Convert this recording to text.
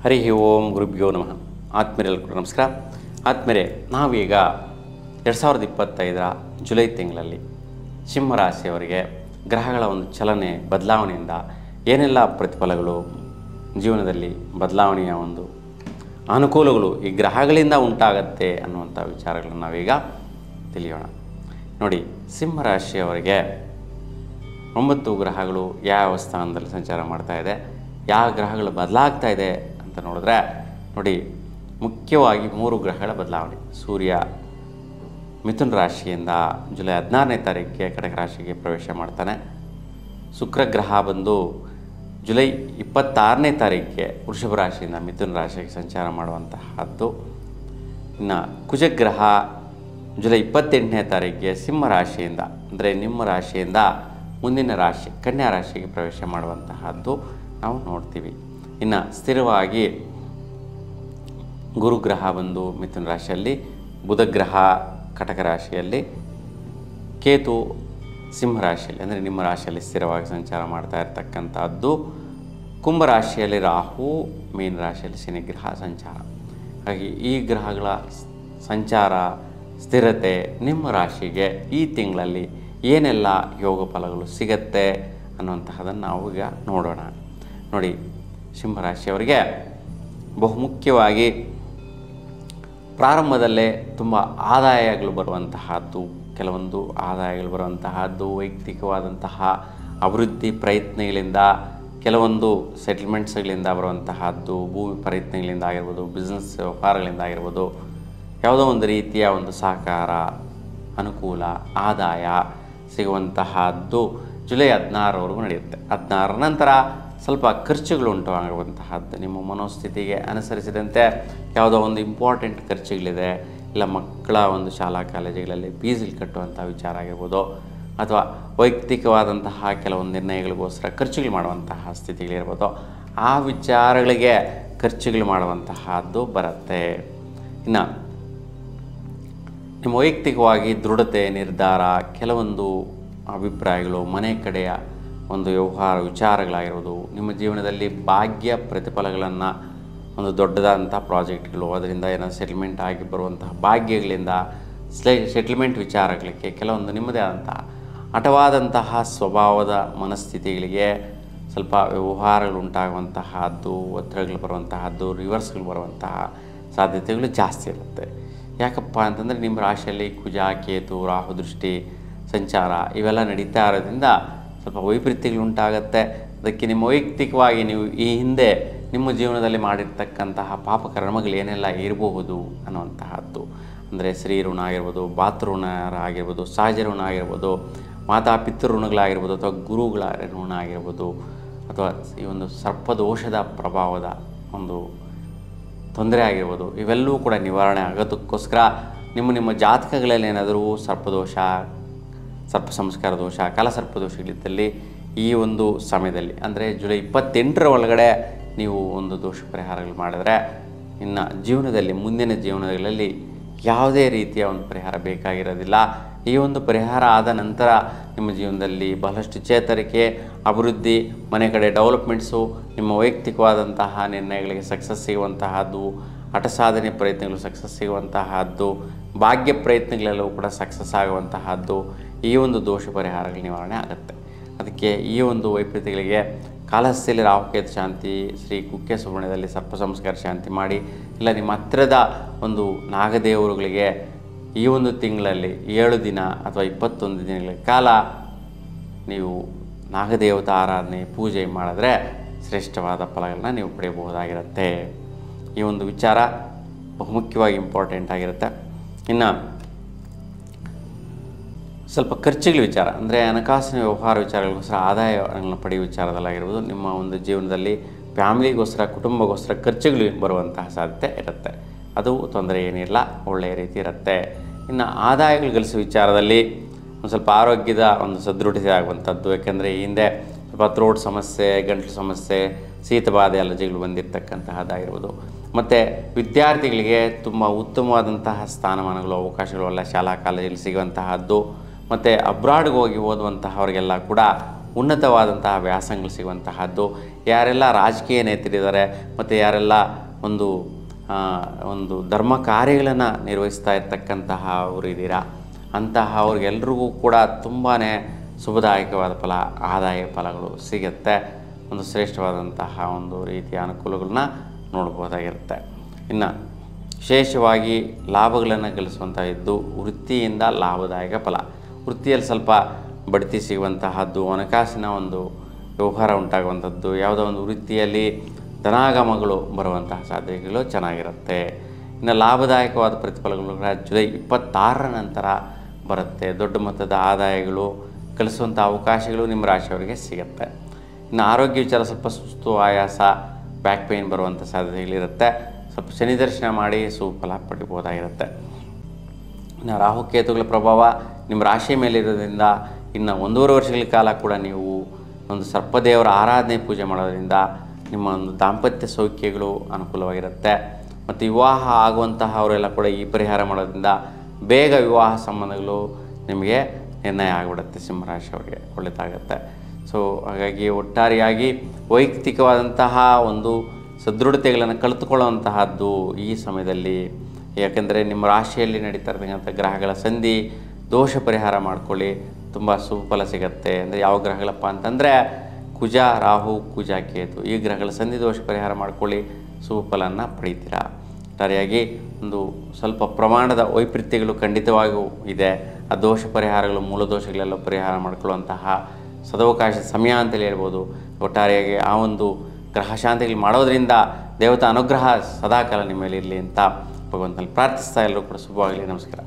ಹರಿ ಓಂ ಗುರುಭ್ಯೋ ನಮಃ. ಆತ್ಮೀಯರೆಲ್ಲರಿಗೂ ಕೂಡ ನಮಸ್ಕಾರ. ಆತ್ಮೀಯರೇ, ನಾವೀಗ 2025ರ ಜುಲೈ ತಿಂಗಳಲ್ಲಿ ಸಿಂಹರಾಶಿಯವರಿಗೆ ಗ್ರಹಗಳ ಒಂದು ಚಲನೆ ಬದಲಾವಣೆಯಿಂದ ಏನೆಲ್ಲ ಪ್ರತಿಫಲಗಳು, ಜೀವನದಲ್ಲಿ ಬದಲಾವಣೆಯ ಒಂದು ಅನುಕೂಲಗಳು ಈ ಗ್ರಹಗಳಿಂದ ಉಂಟಾಗತ್ತೆ ಅನ್ನುವಂಥ ವಿಚಾರಗಳನ್ನು ನಾವೀಗ ತಿಳಿಯೋಣ. ನೋಡಿ, ಸಿಂಹರಾಶಿಯವರಿಗೆ 9 ಗ್ರಹಗಳು ಯಾವ ಸ್ಥಾನದಲ್ಲಿ ಸಂಚಾರ ಮಾಡ್ತಾ ಇದೆ, ಯಾವ ಗ್ರಹಗಳು ಬದಲಾಗ್ತಾ ಇದೆ ಅಂತ ನೋಡಿದ್ರೆ, ನೋಡಿ ಮುಖ್ಯವಾಗಿ 3 ಗ್ರಹಗಳ ಬದಲಾವಣೆ. ಸೂರ್ಯ ಮಿಥುನ ರಾಶಿಯಿಂದ ಜುಲೈ 16ನೇ ತಾರೀಕಿಗೆ ಕಟಕ ರಾಶಿಗೆ ಪ್ರವೇಶ ಮಾಡ್ತಾನೆ. ಶುಕ್ರ ಗ್ರಹ ಬಂದು ಜುಲೈ 26ನೇ ತಾರೀಕಿಗೆ ವೃಷಭ ರಾಶಿಯಿಂದ ಮಿಥುನ ರಾಶಿಗೆ ಸಂಚಾರ ಮಾಡುವಂತಹದ್ದು. ಇನ್ನು ಕುಜಗ್ರಹ ಜುಲೈ 28ನೇ ತಾರೀಕಿಗೆ ಸಿಂಹ ರಾಶಿಯಿಂದ, ಅಂದರೆ ನಿಮ್ಮ ರಾಶಿಯಿಂದ ಮುಂದಿನ ರಾಶಿ ಕನ್ಯಾ ರಾಶಿಗೆ ಪ್ರವೇಶ ಮಾಡುವಂತಹದ್ದು ನಾವು ನೋಡ್ತೀವಿ. ಇನ್ನು ಸ್ಥಿರವಾಗಿ ಗುರುಗ್ರಹ ಬಂದು ಮಿಥುನ ರಾಶಿಯಲ್ಲಿ, ಬುಧಗ್ರಹ ಕಟಕ ರಾಶಿಯಲ್ಲಿ, ಕೇತು ಸಿಂಹರಾಶಿಯಲ್ಲಿ ಅಂದರೆ ನಿಮ್ಮ ರಾಶಿಯಲ್ಲಿ ಸ್ಥಿರವಾಗಿ ಸಂಚಾರ ಮಾಡ್ತಾ ಇರ್ತಕ್ಕಂಥದ್ದು. ಕುಂಭರಾಶಿಯಲ್ಲಿ ರಾಹು, ಮೀನ ರಾಶಿಯಲ್ಲಿ ಶನಿಗ್ರಹ ಸಂಚಾರ. ಹಾಗಾಗಿ ಈ ಗ್ರಹಗಳ ಸಂಚಾರ, ಸ್ಥಿರತೆ ನಿಮ್ಮ ರಾಶಿಗೆ ಈ ತಿಂಗಳಲ್ಲಿ ಏನೆಲ್ಲ ಯೋಗ ಫಲಗಳು ಸಿಗತ್ತೆ ಅನ್ನುವಂತಹದನ್ನು ನಾವು ಈಗ ನೋಡೋಣ. ನೋಡಿ, ಸಿಂಹರಾಶಿಯವರಿಗೆ ಬಹುಮುಖ್ಯವಾಗಿ ಪ್ರಾರಂಭದಲ್ಲೇ ತುಂಬ ಆದಾಯಗಳು ಬರುವಂತಹದ್ದು, ಕೆಲವೊಂದು ಆದಾಯಗಳು ಬರುವಂತಹದ್ದು, ವೈಯಕ್ತಿಕವಾದಂತಹ ಅಭಿವೃದ್ಧಿ ಪ್ರಯತ್ನಗಳಿಂದ, ಕೆಲವೊಂದು ಸೆಟಲ್ಮೆಂಟ್ಸ್ಗಳಿಂದ ಬರುವಂತಹದ್ದು, ಭೂಮಿ ಪ್ರಯತ್ನಗಳಿಂದ ಆಗಿರ್ಬೋದು, ಬಿಸ್ನೆಸ್ ವ್ಯವಹಾರಗಳಿಂದ ಆಗಿರ್ಬೋದು, ಯಾವುದೋ ಒಂದು ರೀತಿಯ ಒಂದು ಸಹಕಾರ, ಅನುಕೂಲ, ಆದಾಯ ಸಿಗುವಂತಹದ್ದು ಜುಲೈ 16ರವರೆಗೂ ನಡೆಯುತ್ತೆ. 16ರ ನಂತರ ಸ್ವಲ್ಪ ಖರ್ಚುಗಳು ಉಂಟಾಗುವಂತಹದ್ದು. ನಿಮ್ಮ ಮನೋಸ್ಥಿತಿಗೆ ಅನುಸರಿಸಿದಂತೆ ಯಾವುದೋ ಒಂದು ಇಂಪಾರ್ಟೆಂಟ್ ಖರ್ಚುಗಳಿದೆ, ಇಲ್ಲ ಮಕ್ಕಳ ಒಂದು ಶಾಲಾ ಕಾಲೇಜುಗಳಲ್ಲಿ ಫೀಸ್ಗಳು ಕಟ್ಟುವಂಥ ವಿಚಾರ ಆಗಿರ್ಬೋದು, ಅಥವಾ ವೈಯಕ್ತಿಕವಾದಂತಹ ಕೆಲವೊಂದು ನಿರ್ಣಯಗಳಿಗೋಸ್ಕರ ಖರ್ಚುಗಳು ಮಾಡುವಂತಹ ಸ್ಥಿತಿಗಳಿರ್ಬೋದು, ಆ ವಿಚಾರಗಳಿಗೆ ಖರ್ಚುಗಳು ಮಾಡುವಂತಹದ್ದು ಬರುತ್ತೆ. ಇನ್ನು ನಿಮ್ಮ ವೈಯಕ್ತಿಕವಾಗಿ ದೃಢತೆ, ನಿರ್ಧಾರ, ಕೆಲವೊಂದು ಅಭಿಪ್ರಾಯಗಳು, ಮನೆ ಕಡೆಯ ಒಂದು ವ್ಯವಹಾರ ವಿಚಾರಗಳಾಗಿರ್ಬೋದು, ನಿಮ್ಮ ಜೀವನದಲ್ಲಿ ಭಾಗ್ಯ ಪ್ರತಿಫಲಗಳನ್ನು, ಒಂದು ದೊಡ್ಡದಾದಂಥ ಪ್ರಾಜೆಕ್ಟ್ಗಳು, ಅದರಿಂದ ಏನೋ ಸೆಟಲ್ಮೆಂಟ್ ಆಗಿ ಬರುವಂತಹ ಭಾಗ್ಯಗಳಿಂದ ಸೆಟಲ್ಮೆಂಟ್ ವಿಚಾರಗಳಿಗೆ, ಕೆಲವೊಂದು ನಿಮ್ಮದೇ ಆದಂತಹ ಹಠವಾದಂತಹ ಸ್ವಭಾವದ ಮನಸ್ಥಿತಿಗಳಿಗೆ ಸ್ವಲ್ಪ ವ್ಯವಹಾರಗಳು ಉಂಟಾಗುವಂತಹದ್ದು, ಒತ್ತಡಗಳು ಬರುವಂತಹದ್ದು, ರಿವರ್ಸ್ಗಳು ಬರುವಂತಹ ಸಾಧ್ಯತೆಗಳು ಜಾಸ್ತಿ ಇರುತ್ತೆ. ಯಾಕಪ್ಪ ಅಂತಂದರೆ ನಿಮ್ಮ ರಾಶಿಯಲ್ಲಿ ಕುಜ, ಕೇತು, ರಾಹು ದೃಷ್ಟಿ ಸಂಚಾರ ಇವೆಲ್ಲ ನಡೀತಾ ಇರೋದ್ರಿಂದ ಸ್ವಲ್ಪ ವೈಪರೀತ್ಯಗಳು ಉಂಟಾಗುತ್ತೆ. ಅದಕ್ಕೆ ನಿಮ್ಮ ವೈಯಕ್ತಿಕವಾಗಿ ನೀವು ಈ ಹಿಂದೆ ನಿಮ್ಮ ಜೀವನದಲ್ಲಿ ಮಾಡಿರ್ತಕ್ಕಂತಹ ಪಾಪಕರ್ಮಗಳು ಏನೆಲ್ಲ ಇರಬಹುದು ಅನ್ನುವಂತಹದ್ದು, ಅಂದರೆ ಶ್ರೀ ಋಣ ಆಗಿರ್ಬೋದು, ಭಾತೃಋಣ ಆಗಿರ್ಬೋದು, ಸಹಜ ಋಣ ಆಗಿರ್ಬೋದು, ಮಾತಾಪಿತೃ ಋಣಗಳಾಗಿರ್ಬೋದು, ಅಥವಾ ಗುರುಗಳ ಋಣ ಆಗಿರ್ಬೋದು, ಅಥವಾ ಈ ಒಂದು ಸರ್ಪದೋಷದ ಪ್ರಭಾವದ ಒಂದು ತೊಂದರೆ ಆಗಿರ್ಬೋದು, ಇವೆಲ್ಲವೂ ಕೂಡ ನಿವಾರಣೆ ಆಗೋದಕ್ಕೋಸ್ಕರ ನಿಮ್ಮ ಜಾತಕಗಳಲ್ಲಿ ಏನಾದರೂ ಸರ್ಪದೋಷ, ಸರ್ಪ ಸಂಸ್ಕಾರ ದೋಷ, ಕಾಲಸರ್ಪದೋಷಗಳಿದ್ದಲ್ಲಿ ಈ ಒಂದು ಸಮಯದಲ್ಲಿ ಅಂದರೆ ಜುಲೈ 28ರ ಒಳಗಡೆ ನೀವು ಒಂದು ದೋಷ ಪರಿಹಾರಗಳು ಮಾಡಿದ್ರೆ, ಇನ್ನು ಜೀವನದಲ್ಲಿ ಮುಂದಿನ ಜೀವನಗಳಲ್ಲಿ ಯಾವುದೇ ರೀತಿಯ ಒಂದು ಪರಿಹಾರ ಬೇಕಾಗಿರೋದಿಲ್ಲ. ಈ ಒಂದು ಪರಿಹಾರ ಆದ ನಂತರ ನಿಮ್ಮ ಜೀವನದಲ್ಲಿ ಬಹಳಷ್ಟು ಚೇತರಿಕೆ, ಅಭಿವೃದ್ಧಿ, ಮನೆ ಕಡೆ ಡೆವಲಪ್ಮೆಂಟ್ಸು, ನಿಮ್ಮ ವೈಯಕ್ತಿಕವಾದಂತಹ ನಿರ್ಣಯಗಳಿಗೆ ಸಕ್ಸಸ್ ಸಿಗುವಂತಹದ್ದು, ಹಠ ಸಾಧನೆ ಪ್ರಯತ್ನಗಳು ಸಕ್ಸಸ್ ಸಿಗುವಂತಹದ್ದು, ಭಾಗ್ಯ ಪ್ರಯತ್ನಗಳೆಲ್ಲವೂ ಕೂಡ ಸಕ್ಸಸ್ ಆಗುವಂತಹದ್ದು, ಈ ಒಂದು ದೋಷ ಪರಿಹಾರಗಳ ನಿವಾರಣೆ ಆಗುತ್ತೆ. ಅದಕ್ಕೆ ಈ ಒಂದು ವೈಪರೀತ್ಯಗಳಿಗೆ ಕಾಲಹಸ್ತಿಯಲ್ಲಿ ರಾಹುಕೇತು ಶಾಂತಿ, ಶ್ರೀ ಕುಕ್ಕೆ ಸುಬ್ರಹ್ಮಣ್ಯದಲ್ಲಿ ಸರ್ಪ ಸಂಸ್ಕಾರ ಶಾಂತಿ ಮಾಡಿ, ಇಲ್ಲ ನಿಮ್ಮ ಹತ್ತಿರದ ಒಂದು ನಾಗದೇವರುಗಳಿಗೆ ಈ ಒಂದು ತಿಂಗಳಲ್ಲಿ 7 ದಿನ ಅಥವಾ 21 ದಿನಗಳ ಕಾಲ ನೀವು ನಾಗದೇವತಾ ಆರಾಧನೆ, ಪೂಜೆ ಮಾಡಿದ್ರೆ ಶ್ರೇಷ್ಠವಾದ ಫಲಗಳನ್ನ ನೀವು ಪಡೆಯಬಹುದಾಗಿರುತ್ತೆ. ಈ ಒಂದು ವಿಚಾರ ಬಹುಮುಖ್ಯವಾಗಿ ಇಂಪಾರ್ಟೆಂಟ್ ಆಗಿರುತ್ತೆ. ಇನ್ನು ಸ್ವಲ್ಪ ಖರ್ಚುಗಳ ವಿಚಾರ, ಅಂದರೆ ಹಣಕಾಸಿನ ವ್ಯವಹಾರ ವಿಚಾರಗಳಿಗೋಸ್ಕರ ಆದಾಯಗಳನ್ನು ಪಡೆಯುವ ವಿಚಾರದಲ್ಲಾಗಿರ್ಬೋದು, ನಿಮ್ಮ ಒಂದು ಜೀವನದಲ್ಲಿ ಫ್ಯಾಮಿಲಿಗೋಸ್ಕರ, ಕುಟುಂಬಗೋಸ್ಕರ ಖರ್ಚುಗಳು ಬರುವಂತಹ ಸಾಧ್ಯತೆ ಇರುತ್ತೆ. ಅದು ತೊಂದರೆ ಏನಿಲ್ಲ, ಒಳ್ಳೆಯ ರೀತಿ ಇರುತ್ತೆ. ಇನ್ನು ಆದಾಯಗಳು ಗಳಿಸುವ ವಿಚಾರದಲ್ಲಿ ಒಂದು ಸ್ವಲ್ಪ ಆರೋಗ್ಯದ ಒಂದು ಸದೃಢತೆ ಆಗುವಂಥದ್ದು. ಯಾಕೆಂದರೆ ಈ ಹಿಂದೆ ಸ್ವಲ್ಪ ಥ್ರೋಟ್ ಸಮಸ್ಯೆ, ಗಂಟಲು ಸಮಸ್ಯೆ, ಶೀತಬಾಧೆ, ಅಲರ್ಜಿಗಳು ಬಂದಿರತಕ್ಕಂತಹದ್ದಾಗಿರ್ಬೋದು. ಮತ್ತು ವಿದ್ಯಾರ್ಥಿಗಳಿಗೆ ತುಂಬ ಉತ್ತಮವಾದಂತಹ ಸ್ಥಾನಮಾನಗಳು, ಅವಕಾಶಗಳು ಎಲ್ಲ ಶಾಲಾ ಕಾಲೇಜಲ್ಲಿ ಸಿಗುವಂತಹದ್ದು. ಮತ್ತು ಅಬ್ರಾಡ್ಗೆ ಹೋಗಿ ಓದುವಂತಹವರಿಗೆಲ್ಲ ಕೂಡ ಉನ್ನತವಾದಂತಹ ವ್ಯಾಸಂಗಗಳು ಸಿಗುವಂತಹದ್ದು. ಯಾರೆಲ್ಲ ರಾಜಕೀಯ ನೇತರಿದ್ದಾರೆ ಮತ್ತು ಯಾರೆಲ್ಲ ಒಂದು ಧರ್ಮ ಕಾರ್ಯಗಳನ್ನು ನಿರ್ವಹಿಸ್ತಾ ಇರ್ತಕ್ಕಂತಹ ಅವರು ಇದ್ದೀರಾ, ಅಂತಹ ಅವ್ರಿಗೆಲ್ರಿಗೂ ಕೂಡ ತುಂಬಾ ಶುಭದಾಯಕವಾದ ಫಲ, ಆದಾಯ ಫಲಗಳು ಸಿಗುತ್ತೆ. ಒಂದು ಶ್ರೇಷ್ಠವಾದಂತಹ ಒಂದು ರೀತಿಯ ಅನುಕೂಲಗಳನ್ನ ನೋಡ್ಬೋದಾಗಿರುತ್ತೆ. ಇನ್ನು ವಿಶೇಷವಾಗಿ ಲಾಭಗಳನ್ನು ಗಳಿಸುವಂಥದ್ದು ವೃತ್ತಿಯಿಂದ ಲಾಭದಾಯಕ ಫಲ. ವೃತ್ತಿಯಲ್ಲಿ ಸ್ವಲ್ಪ ಬಡ್ತಿ ಸಿಗುವಂತಹದ್ದು, ಹಣಕಾಸಿನ ಒಂದು ವ್ಯವಹಾರ ಉಂಟಾಗುವಂಥದ್ದು, ಯಾವುದೋ ಒಂದು ವೃತ್ತಿಯಲ್ಲಿ ಧನಾಗಮಗಳು ಬರುವಂತಹ ಸಾಧ್ಯತೆಗಳು ಚೆನ್ನಾಗಿರುತ್ತೆ. ಇನ್ನು ಲಾಭದಾಯಕವಾದ ಪ್ರತಿಫಲಗಳು ಜುಲೈ 26ರ ನಂತರ ಬರುತ್ತೆ. ದೊಡ್ಡ ಮೊತ್ತದ ಆದಾಯಗಳು ಗಳಿಸುವಂಥ ಅವಕಾಶಗಳು ನಿಮ್ಮ ರಾಶಿಯವರಿಗೆ ಸಿಗುತ್ತೆ. ಇನ್ನು ಆರೋಗ್ಯ ವಿಚಾರ ಸ್ವಲ್ಪ ಸುಸ್ತು, ಆಯಾಸ, ಬ್ಯಾಕ್ ಪೇಯ್ನ್ ಬರುವಂಥ ಸಾಧ್ಯತೆಗಳಿರುತ್ತೆ. ಸ್ವಲ್ಪ ಶನಿ ದರ್ಶನ ಮಾಡಿ ಸುಫಲ ಪಡಿಬೋದಾಗಿರುತ್ತೆ. ಇನ್ನು ರಾಹುಕೇತುಗಳ ಪ್ರಭಾವ ನಿಮ್ಮ ರಾಶಿ ಮೇಲೆ ಇರೋದ್ರಿಂದ ಇನ್ನು 1.5 ವರ್ಷಗಳ ಕಾಲ ಕೂಡ ನೀವು ಒಂದು ಸರ್ಪದೇವರ ಆರಾಧನೆ ಪೂಜೆ ಮಾಡೋದ್ರಿಂದ ನಿಮ್ಮ ಒಂದು ದಾಂಪತ್ಯ ಸೌಖ್ಯಗಳು ಅನುಕೂಲವಾಗಿರುತ್ತೆ. ಮತ್ತು ವಿವಾಹ ಆಗುವಂತಹ ಅವರೆಲ್ಲ ಕೂಡ ಈ ಪರಿಹಾರ ಮಾಡೋದ್ರಿಂದ ಬೇಗ ವಿವಾಹ ಸಂಬಂಧಗಳು ನಿಮಗೆ ನಿರ್ಣಯ ಆಗಿಬಿಡುತ್ತೆ. ಸಿಂಹರಾಶಿಯವರಿಗೆ ಒಳ್ಳೆಯದಾಗುತ್ತೆ. ಸೊ ಹಾಗಾಗಿ ಒಟ್ಟಾರೆಯಾಗಿ ವೈಯಕ್ತಿಕವಾದಂತಹ ಒಂದು ಸದೃಢತೆಗಳನ್ನು ಕಳೆದುಕೊಳ್ಳುವಂತಹದ್ದು ಈ ಸಮಯದಲ್ಲಿ. ಯಾಕೆಂದರೆ ನಿಮ್ಮ ರಾಶಿಯಲ್ಲಿ ನಡೀತಾ ಇರ್ತಕ್ಕಂಥ ಗ್ರಹಗಳ ಸಂಧಿ ದೋಷ ಪರಿಹಾರ ಮಾಡ್ಕೊಳ್ಳಿ, ತುಂಬ ಸುಫಲ ಸಿಗುತ್ತೆ. ಅಂದರೆ ಯಾವ ಗ್ರಹಗಳಪ್ಪ ಅಂತಂದರೆ ಕುಜ, ರಾಹು, ಕುಜ, ಕೇತು, ಈ ಗ್ರಹಗಳ ಸಂಧಿ ದೋಷ ಪರಿಹಾರ ಮಾಡ್ಕೊಳ್ಳಿ, ಸುಫಲನ್ನು ಪಡೀತೀರಾ. ಒಟ್ಟಾರೆಯಾಗಿ ಒಂದು ಸ್ವಲ್ಪ ಪ್ರಮಾಣದ ವೈಪರೀತ್ಯಗಳು ಖಂಡಿತವಾಗಿಯೂ ಇದೆ. ಆ ದೋಷ ಪರಿಹಾರಗಳು, ಮೂಲ ದೋಷಗಳೆಲ್ಲ ಪರಿಹಾರ ಮಾಡ್ಕೊಳ್ಳುವಂತಹ ಸದವಕಾಶ ಸಮಯ ಅಂತಲೇ ಹೇಳ್ಬೋದು. ಒಟ್ಟಾರೆಯಾಗಿ ಆ ಒಂದು ಗ್ರಹ ಶಾಂತಿಗಳು ಮಾಡೋದರಿಂದ ದೇವತಾ ಅನುಗ್ರಹ ಸದಾಕಾಲ ನಿಮ್ಮ ಮೇಲೆ ಇರಲಿ ಅಂತ ಭಗವಂತನಲ್ಲಿ ಪ್ರಾರ್ಥಿಸ್ತಾ ಎಲ್ಲರೂ ಕೂಡ ಶುಭವಾಗಲಿ. ನಮಸ್ಕಾರ.